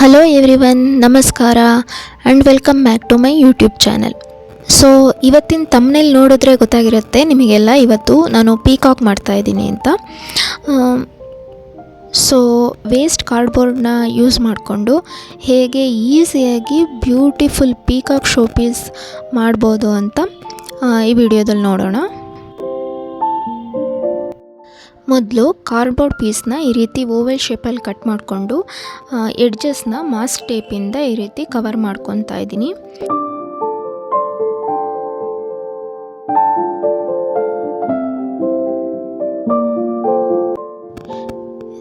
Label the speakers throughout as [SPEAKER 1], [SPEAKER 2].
[SPEAKER 1] Hello everyone, ನಮಸ್ಕಾರ and welcome back to my YouTube channel. So ಇವತ್ತಿನ thumbnail ನೋಡಿದ್ರೆ ಗೊತ್ತಾಗಿರುತ್ತೆ ನಿಮಗೆಲ್ಲ, ಇವತ್ತು ನಾನು ಪೀಕಾಕ್ ಮಾಡ್ತಾಯಿದ್ದೀನಿ ಅಂತ. ಸೊ ವೇಸ್ಟ್ ಕಾರ್ಡ್ಬೋರ್ಡ್ನ ಯೂಸ್ ಮಾಡಿಕೊಂಡು ಹೇಗೆ ಈಸಿಯಾಗಿ ಬ್ಯೂಟಿಫುಲ್ ಪೀಕಾಕ್ ಶೋಪೀಸ್ ಮಾಡ್ಬೋದು ಅಂತ ಈ ವಿಡಿಯೋದಲ್ಲಿ ನೋಡೋಣ. ಮೊದಲು ಕಾರ್ಡ್ಬೋರ್ಡ್ ಪೀಸ್ನ ಈ ರೀತಿ ಓವಲ್ ಶೇಪಲ್ಲಿ ಕಟ್ ಮಾಡಿಕೊಂಡು ಎಡ್ಜಸ್ನ ಮಾಸ್ಕ್ ಟೇಪಿಂದ ಈ ರೀತಿ ಕವರ್ ಮಾಡ್ಕೊತಾ ಇದ್ದೀನಿ.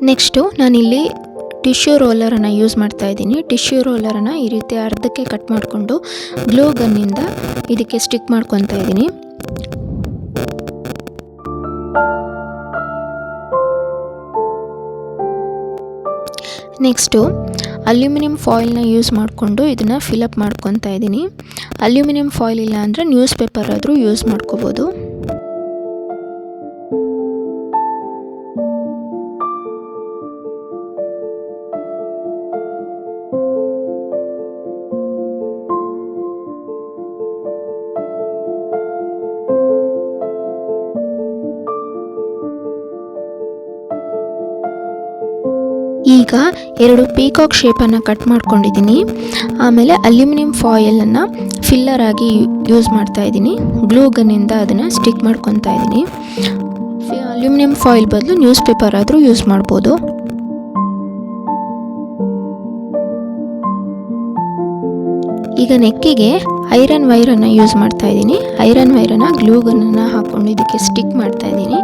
[SPEAKER 1] ನೆಕ್ಸ್ಟು ನಾನಿಲ್ಲಿ ಟಿಶ್ಯೂ ರೋಲರನ್ನು ಯೂಸ್ ಮಾಡ್ತಾ ಇದ್ದೀನಿ. ಟಿಶ್ಯೂ ರೋಲರನ್ನು ಈ ರೀತಿ ಅರ್ಧಕ್ಕೆ ಕಟ್ ಮಾಡಿಕೊಂಡು ಗ್ಲೂ ಗನ್ನಿಂದ ಇದಕ್ಕೆ ಸ್ಟಿಕ್ ಮಾಡ್ಕೊತಾ ಇದ್ದೀನಿ. ನೆಕ್ಸ್ಟು ಅಲ್ಯೂಮಿನಿಯಂ ಫಾಯಿಲ್ನ ಯೂಸ್ ಮಾಡಿಕೊಂಡು ಇದನ್ನು ಫಿಲಪ್ ಮಾಡ್ಕೊತಾ ಇದ್ದೀನಿ. ಅಲ್ಯೂಮಿನಿಯಂ ಫಾಯಿಲ್ ಇಲ್ಲ ಅಂದರೆ ನ್ಯೂಸ್ ಪೇಪರ್ ಆದರೂ ಯೂಸ್ ಮಾಡ್ಕೋಬೋದು. ಈಗ ಎರಡು ಪೀಕಾಕ್ ಶೇಪನ್ನು ಕಟ್ ಮಾಡ್ಕೊಂಡಿದ್ದೀನಿ. ಆಮೇಲೆ ಅಲ್ಯೂಮಿನಿಯಂ ಫಾಯಿಲನ್ನು ಫಿಲ್ಲರ್ ಆಗಿ ಯೂಸ್ ಮಾಡ್ತಾ ಇದ್ದೀನಿ. ಗ್ಲೂ ಗನ್ನಿಂದ ಅದನ್ನು ಸ್ಟಿಕ್ ಮಾಡ್ಕೊತಾ ಇದ್ದೀನಿ. ಅಲ್ಯೂಮಿನಿಯಂ ಫಾಯಿಲ್ ಬದಲು ನ್ಯೂಸ್ ಪೇಪರ್ ಆದರೂ ಯೂಸ್ ಮಾಡ್ಬೋದು. ಈಗ ನೆಕ್ಕಿಗೆ ಐರನ್ ವೈರನ್ನು ಯೂಸ್ ಮಾಡ್ತಾ ಇದ್ದೀನಿ. ಐರನ್ ವೈರನ್ನು ಗ್ಲೂ ಗನ್ನನ್ನು ಹಾಕ್ಕೊಂಡು ಇದಕ್ಕೆ ಸ್ಟಿಕ್ ಮಾಡ್ತಾ ಇದ್ದೀನಿ.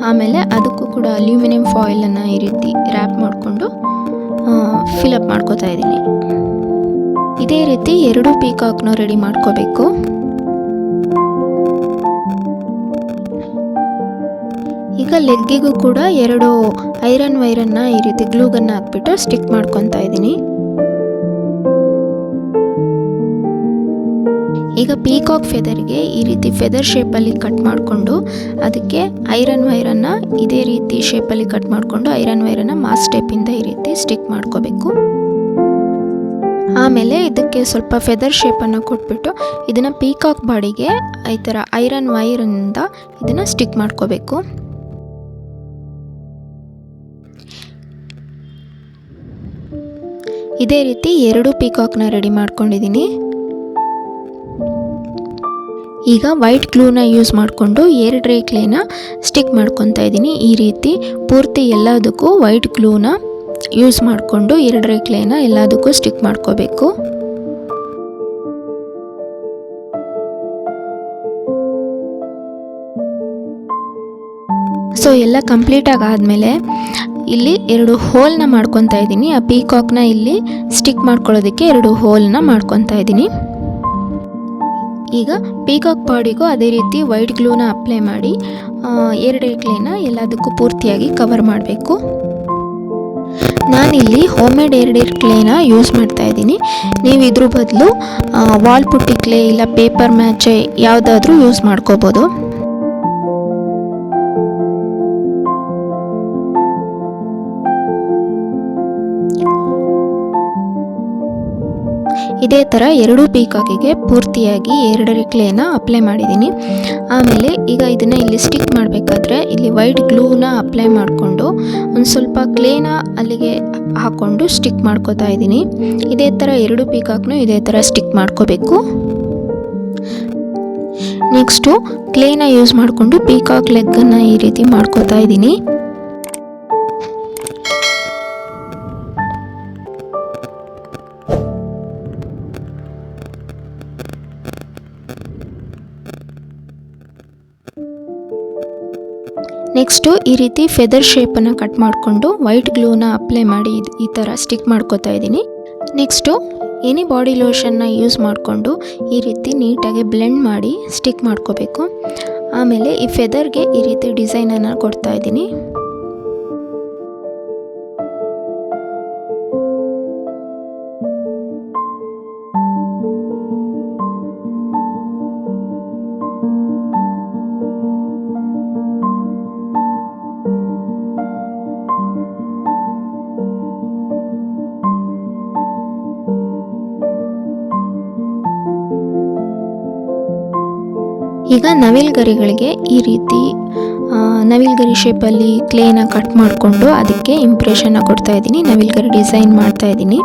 [SPEAKER 1] ಆಮೇಲೆ ಅದಕ್ಕೂ ಕೂಡ ಅಲ್ಯೂಮಿನಿಯಂ ಫಾಯಿಲನ್ನು ಈ ರೀತಿ ರ್ಯಾಪ್ ಮಾಡಿಕೊಂಡು ಫಿಲಪ್ ಮಾಡ್ಕೋತಾ ಇದ್ದೀನಿ. ಇದೇ ರೀತಿ ಎರಡು ಪೀಕಾಕ್ನ ರೆಡಿ ಮಾಡ್ಕೋಬೇಕು. ಈಗ ಲೆಗ್ಗಿಗೂ ಕೂಡ ಎರಡು ಐರನ್ ವೈರನ್ನು ಈ ರೀತಿ ಗ್ಲೂ ಗನ್ನ ಹಾಕ್ಬಿಟ್ಟು ಸ್ಟಿಕ್ ಮಾಡ್ಕೊತಾ ಇದ್ದೀನಿ. ಈಗ ಪೀಕಾಕ್ ಫೆದರ್ಗೆ ಈ ರೀತಿ ಫೆದರ್ ಶೇಪಲ್ಲಿ ಕಟ್ ಮಾಡಿಕೊಂಡು ಅದಕ್ಕೆ ಐರನ್ ವೈರನ್ನು ಇದೇ ರೀತಿ ಶೇಪಲ್ಲಿ ಕಟ್ ಮಾಡಿಕೊಂಡು ಐರನ್ ವೈರನ್ನು ಮಾಸ್ಕ್ ಟೇಪಿಂದ ಈ ರೀತಿ ಸ್ಟಿಕ್ ಮಾಡ್ಕೋಬೇಕು. ಆಮೇಲೆ ಇದಕ್ಕೆ ಸ್ವಲ್ಪ ಫೆದರ್ ಶೇಪನ್ನು ಕೊಟ್ಬಿಟ್ಟು ಇದನ್ನು ಪೀಕಾಕ್ ಬಾಡಿಗೆ ಈ ಥರ ಐರನ್ ವೈರಿಂದ ಇದನ್ನು ಸ್ಟಿಕ್ ಮಾಡ್ಕೋಬೇಕು. ಇದೇ ರೀತಿ ಎರಡು ಪೀಕಾಕ್ನ ರೆಡಿ ಮಾಡ್ಕೊಂಡಿದ್ದೀನಿ. ಈಗ ವೈಟ್ ಗ್ಲೂನ ಯೂಸ್ ಮಾಡಿಕೊಂಡು ಎರಡು ರೇಖೆನ ಸ್ಟಿಕ್ ಮಾಡ್ಕೊತಾ ಇದ್ದೀನಿ. ಈ ರೀತಿ ಪೂರ್ತಿ ಎಲ್ಲದಕ್ಕೂ ವೈಟ್ ಗ್ಲೂನ ಯೂಸ್ ಮಾಡಿಕೊಂಡು ಎರಡು ರೇಖೆನ ಎಲ್ಲದಕ್ಕೂ ಸ್ಟಿಕ್ ಮಾಡ್ಕೋಬೇಕು. ಸೊ ಎಲ್ಲ ಕಂಪ್ಲೀಟಾಗಿ ಆದಮೇಲೆ ಇಲ್ಲಿ ಎರಡು ಹೋಲ್ನ ಮಾಡ್ಕೊತಾ ಇದ್ದೀನಿ. ಆ ಪೀಕಾಕ್ನ ಇಲ್ಲಿ ಸ್ಟಿಕ್ ಮಾಡ್ಕೊಳ್ಳೋದಕ್ಕೆ ಎರಡು ಹೋಲ್ನ ಮಾಡ್ಕೊತಾ ಇದ್ದೀನಿ. ಈಗ ಪೀಕಾಕ್ ಬಾಡಿಗೂ ಅದೇ ರೀತಿ ವೈಟ್ ಗ್ಲೂನ ಅಪ್ಲೈ ಮಾಡಿ ಎರಡು ರೇಖೆನ ಎಲ್ಲದಕ್ಕೂ ಪೂರ್ತಿಯಾಗಿ ಕವರ್ ಮಾಡಬೇಕು. ನಾನಿಲ್ಲಿ ಹೋಮ್ಮೇಡ್ ಎರಡು ಕ್ಲೇನ ಯೂಸ್ ಮಾಡ್ತಾ ಇದ್ದೀನಿ. ನೀವು ಇದ್ರ ಬದಲು ವಾಲ್ ಪುಟ್ಟಿ ಕ್ಲೇ ಇಲ್ಲ ಪೇಪರ್ ಮ್ಯಾಚ್ ಯಾವುದಾದ್ರೂ ಯೂಸ್ ಮಾಡ್ಕೋಬೋದು. ಇದೇ ಥರ ಎರಡು ಪೀಕಾಕಿಗೆ ಪೂರ್ತಿಯಾಗಿ ಎರಡು ಕ್ಲೇನ ಅಪ್ಲೈ ಮಾಡಿದ್ದೀನಿ. ಆಮೇಲೆ ಈಗ ಇದನ್ನು ಇಲ್ಲಿ ಸ್ಟಿಕ್ ಮಾಡಬೇಕಾದ್ರೆ ಇಲ್ಲಿ ವೈಟ್ ಗ್ಲೂನ ಅಪ್ಲೈ ಮಾಡಿಕೊಂಡು ಒಂದು ಸ್ವಲ್ಪ ಕ್ಲೇನ ಅಲ್ಲಿಗೆ ಹಾಕ್ಕೊಂಡು ಸ್ಟಿಕ್ ಮಾಡ್ಕೋತಾ ಇದ್ದೀನಿ. ಇದೇ ಥರ ಎರಡು ಪೀಕಾಕ್ನು ಇದೇ ಥರ ಸ್ಟಿಕ್ ಮಾಡ್ಕೋಬೇಕು. ನೆಕ್ಸ್ಟು ಕ್ಲೇನ ಯೂಸ್ ಮಾಡಿಕೊಂಡು ಪೀಕಾಕ್ ಲೆಗ್ಗನ್ನು ಈ ರೀತಿ ಮಾಡ್ಕೋತಾ ಇದ್ದೀನಿ. ನೆಕ್ಸ್ಟು ಈ ರೀತಿ ಫೆದರ್ ಶೇಪನ್ನು ಕಟ್ ಮಾಡಿಕೊಂಡು ವೈಟ್ ಗ್ಲೂನ ಅಪ್ಲೈ ಮಾಡಿ ಈ ಥರ ಸ್ಟಿಕ್ ಮಾಡ್ಕೋತಾ ಇದ್ದೀನಿ. ನೆಕ್ಸ್ಟು ಎನಿ ಬಾಡಿ ಲೋಷನ್ನ ಯೂಸ್ ಮಾಡಿಕೊಂಡು ಈ ರೀತಿ ನೀಟಾಗಿ ಬ್ಲೆಂಡ್ ಮಾಡಿ ಸ್ಟಿಕ್ ಮಾಡ್ಕೋಬೇಕು. ಆಮೇಲೆ ಈ ಫೆದರ್ಗೆ ಈ ರೀತಿ ಡಿಸೈನನ್ನು ಕೊಡ್ತಾ ಇದ್ದೀನಿ. ಈಗ ನವಿಲುಗರಿಗಳಿಗೆ ಈ ರೀತಿ ನವಿಲುಗರಿ ಶೇಪಲ್ಲಿ ಕ್ಲೇನ ಕಟ್ ಮಾಡಿಕೊಂಡು ಅದಕ್ಕೆ ಇಂಪ್ರೆಷನ್ನ ಕೊಡ್ತಾ ಇದ್ದೀನಿ, ನವಿಲುಗರಿ ಡಿಸೈನ್ ಮಾಡ್ತಾ ಇದ್ದೀನಿ.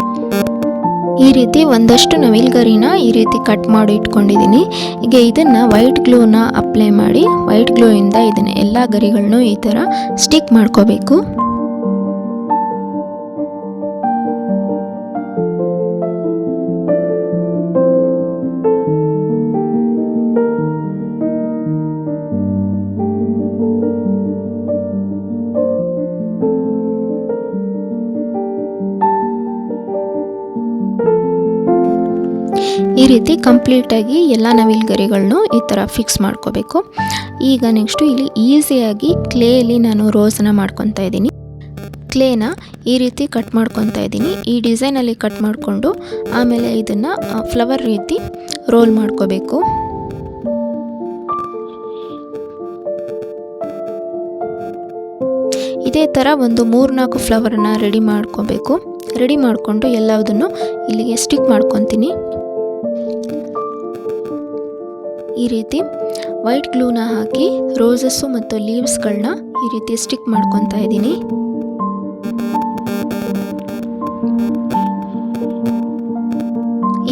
[SPEAKER 1] ಈ ರೀತಿ ಒಂದಷ್ಟು ನವಿಲುಗರಿನ ಈ ರೀತಿ ಕಟ್ ಮಾಡಿ ಇಟ್ಕೊಂಡಿದ್ದೀನಿ. ಈಗ ಇದನ್ನು ವೈಟ್ ಗ್ಲೂನ ಅಪ್ಲೈ ಮಾಡಿ ವೈಟ್ ಗ್ಲೂಯಿಂದ ಇದನ್ನು ಎಲ್ಲ ಗರಿಗಳನ್ನು ಈ ಥರ ಸ್ಟಿಕ್ ಮಾಡ್ಕೋಬೇಕು. ಈ ರೀತಿ ಕಂಪ್ಲೀಟಾಗಿ ಎಲ್ಲ ನವಿಲುಗರಿಗಳನ್ನು ಈ ಥರ ಫಿಕ್ಸ್ ಮಾಡ್ಕೋಬೇಕು. ಈಗ ನೆಕ್ಸ್ಟು ಇಲ್ಲಿ ಈಸಿಯಾಗಿ ಕ್ಲೇಯಲ್ಲಿ ನಾನು ರೋಸನ್ನ ಮಾಡ್ಕೊತಾ ಇದ್ದೀನಿ. ಕ್ಲೇನ ಈ ರೀತಿ ಕಟ್ ಮಾಡ್ಕೊತಾ ಇದ್ದೀನಿ. ಈ ಡಿಸೈನಲ್ಲಿ ಕಟ್ ಮಾಡಿಕೊಂಡು ಆಮೇಲೆ ಇದನ್ನು ಫ್ಲವರ್ ರೀತಿ ರೋಲ್ ಮಾಡ್ಕೋಬೇಕು. ಇದೇ ಥರ ಒಂದು 3-4 ಫ್ಲವರನ್ನು ರೆಡಿ ಮಾಡ್ಕೋಬೇಕು. ರೆಡಿ ಮಾಡಿಕೊಂಡು ಎಲ್ಲದನ್ನು ಇಲ್ಲಿಗೆ ಸ್ಟಿಕ್ ಮಾಡ್ಕೊತೀನಿ. ಈ ರೀತಿ ವೈಟ್ ಗ್ಲೂನ ಹಾಕಿ ರೋಸಸ್ಸು ಮತ್ತು ಲೀವ್ಸ್ಗಳನ್ನ ಈ ರೀತಿ ಸ್ಟಿಕ್ ಮಾಡ್ಕೊತಾ ಇದ್ದೀನಿ.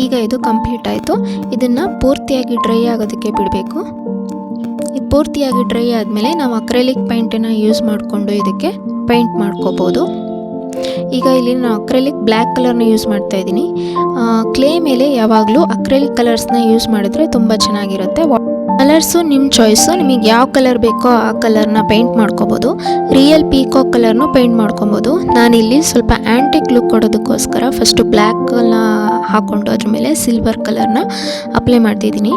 [SPEAKER 1] ಈಗ ಇದು ಕಂಪ್ಲೀಟ್ ಆಯಿತು. ಇದನ್ನು ಪೂರ್ತಿಯಾಗಿ ಡ್ರೈ ಆಗೋದಕ್ಕೆ ಬಿಡಬೇಕು. ಈ ಪೂರ್ತಿಯಾಗಿ ಡ್ರೈ ಆದಮೇಲೆ ನಾವು ಅಕ್ರೆಲಿಕ್ ಪೈಂಟನ್ನು ಯೂಸ್ ಮಾಡಿಕೊಂಡು ಇದಕ್ಕೆ ಪೈಂಟ್ ಮಾಡ್ಕೋಬೋದು. ಈಗ ಇಲ್ಲಿ ನಾನು ಅಕ್ರೆಲಿಕ್ ಬ್ಲ್ಯಾಕ್ ಕಲರ್ನ ಯೂಸ್ ಮಾಡ್ತಾ ಇದ್ದೀನಿ. ಕ್ಲೇ ಮೇಲೆ ಯಾವಾಗಲೂ ಅಕ್ರೆಲಿಕ್ ಕಲರ್ಸ್ನ ಯೂಸ್ ಮಾಡಿದ್ರೆ ತುಂಬ ಚೆನ್ನಾಗಿರುತ್ತೆ. ಕಲರ್ಸು ನಿಮ್ಮ ಚಾಯ್ಸು, ನಿಮಗೆ ಯಾವ ಕಲರ್ ಬೇಕೋ ಆ ಕಲರ್ನ ಪೇಂಟ್ ಮಾಡ್ಕೋಬೋದು. ರಿಯಲ್ ಪೀಕಾಕ್ ಕಲರ್ನು ಪೇಂಟ್ ಮಾಡ್ಕೊಬೋದು. ನಾನಿಲ್ಲಿ ಸ್ವಲ್ಪ ಆ್ಯಂಟಿಕ್ ಲುಕ್ ಕೊಡೋದಕ್ಕೋಸ್ಕರ ಫಸ್ಟು ಬ್ಲ್ಯಾಕನ್ನ ಹಾಕ್ಕೊಂಡು ಅದ್ರ ಮೇಲೆ ಸಿಲ್ವರ್ ಕಲರ್ನ ಅಪ್ಲೈ ಮಾಡ್ತಿದ್ದೀನಿ.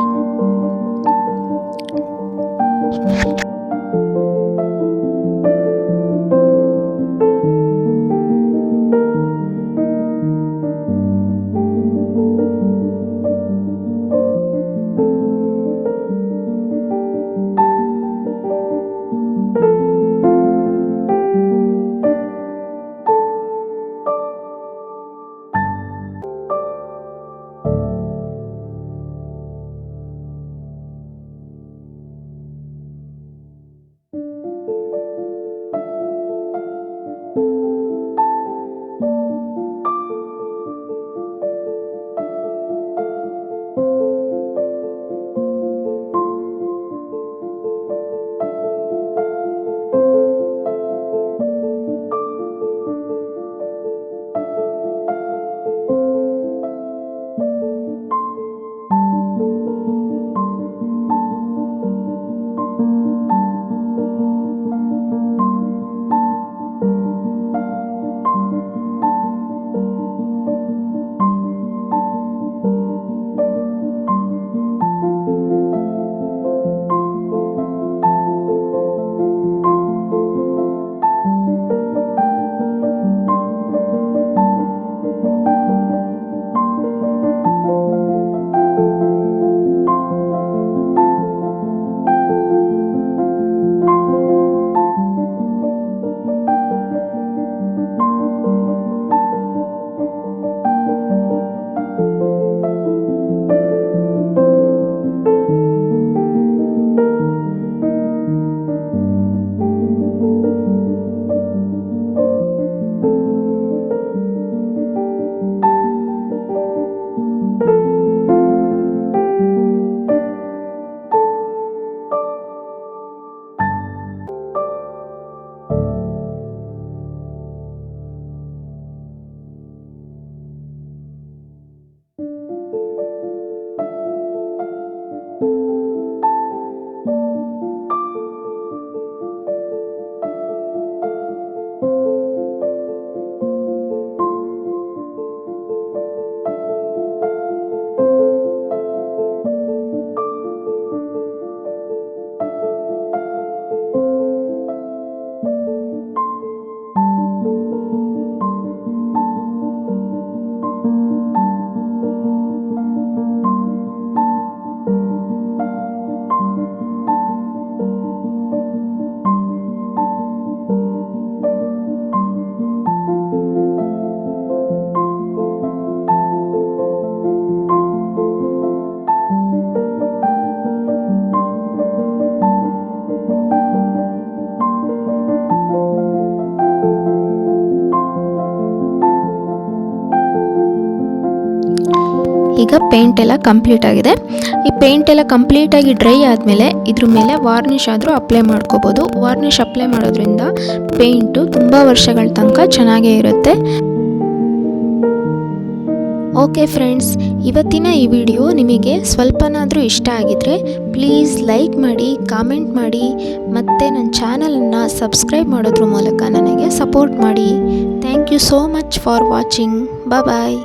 [SPEAKER 1] ಈಗ ಪೇಂಟ್ ಎಲ್ಲ ಕಂಪ್ಲೀಟ್ ಆಗಿದೆ. ಈ ಪೇಂಟ್ ಎಲ್ಲ ಕಂಪ್ಲೀಟಾಗಿ ಡ್ರೈ ಆದಮೇಲೆ ಇದ್ರ ಮೇಲೆ ವಾರ್ನಿಷ್ ಆದರೂ ಅಪ್ಲೈ ಮಾಡ್ಕೋಬೋದು. ವಾರ್ನಿಷ್ ಅಪ್ಲೈ ಮಾಡೋದ್ರಿಂದ ಪೇಂಟು ತುಂಬ ವರ್ಷಗಳ ತನಕ ಚೆನ್ನಾಗೇ ಇರುತ್ತೆ. ಓಕೆ ಫ್ರೆಂಡ್ಸ್, ಇವತ್ತಿನ ಈ ವಿಡಿಯೋ ನಿಮಗೆ ಸ್ವಲ್ಪನಾದರೂ ಇಷ್ಟ ಆಗಿದರೆ ಪ್ಲೀಸ್ ಲೈಕ್ ಮಾಡಿ, ಕಾಮೆಂಟ್ ಮಾಡಿ ಮತ್ತು ನನ್ನ ಚಾನಲನ್ನು ಸಬ್ಸ್ಕ್ರೈಬ್ ಮಾಡೋದ್ರ ಮೂಲಕ ನನಗೆ ಸಪೋರ್ಟ್ ಮಾಡಿ. Thank you so much for watching. Bye.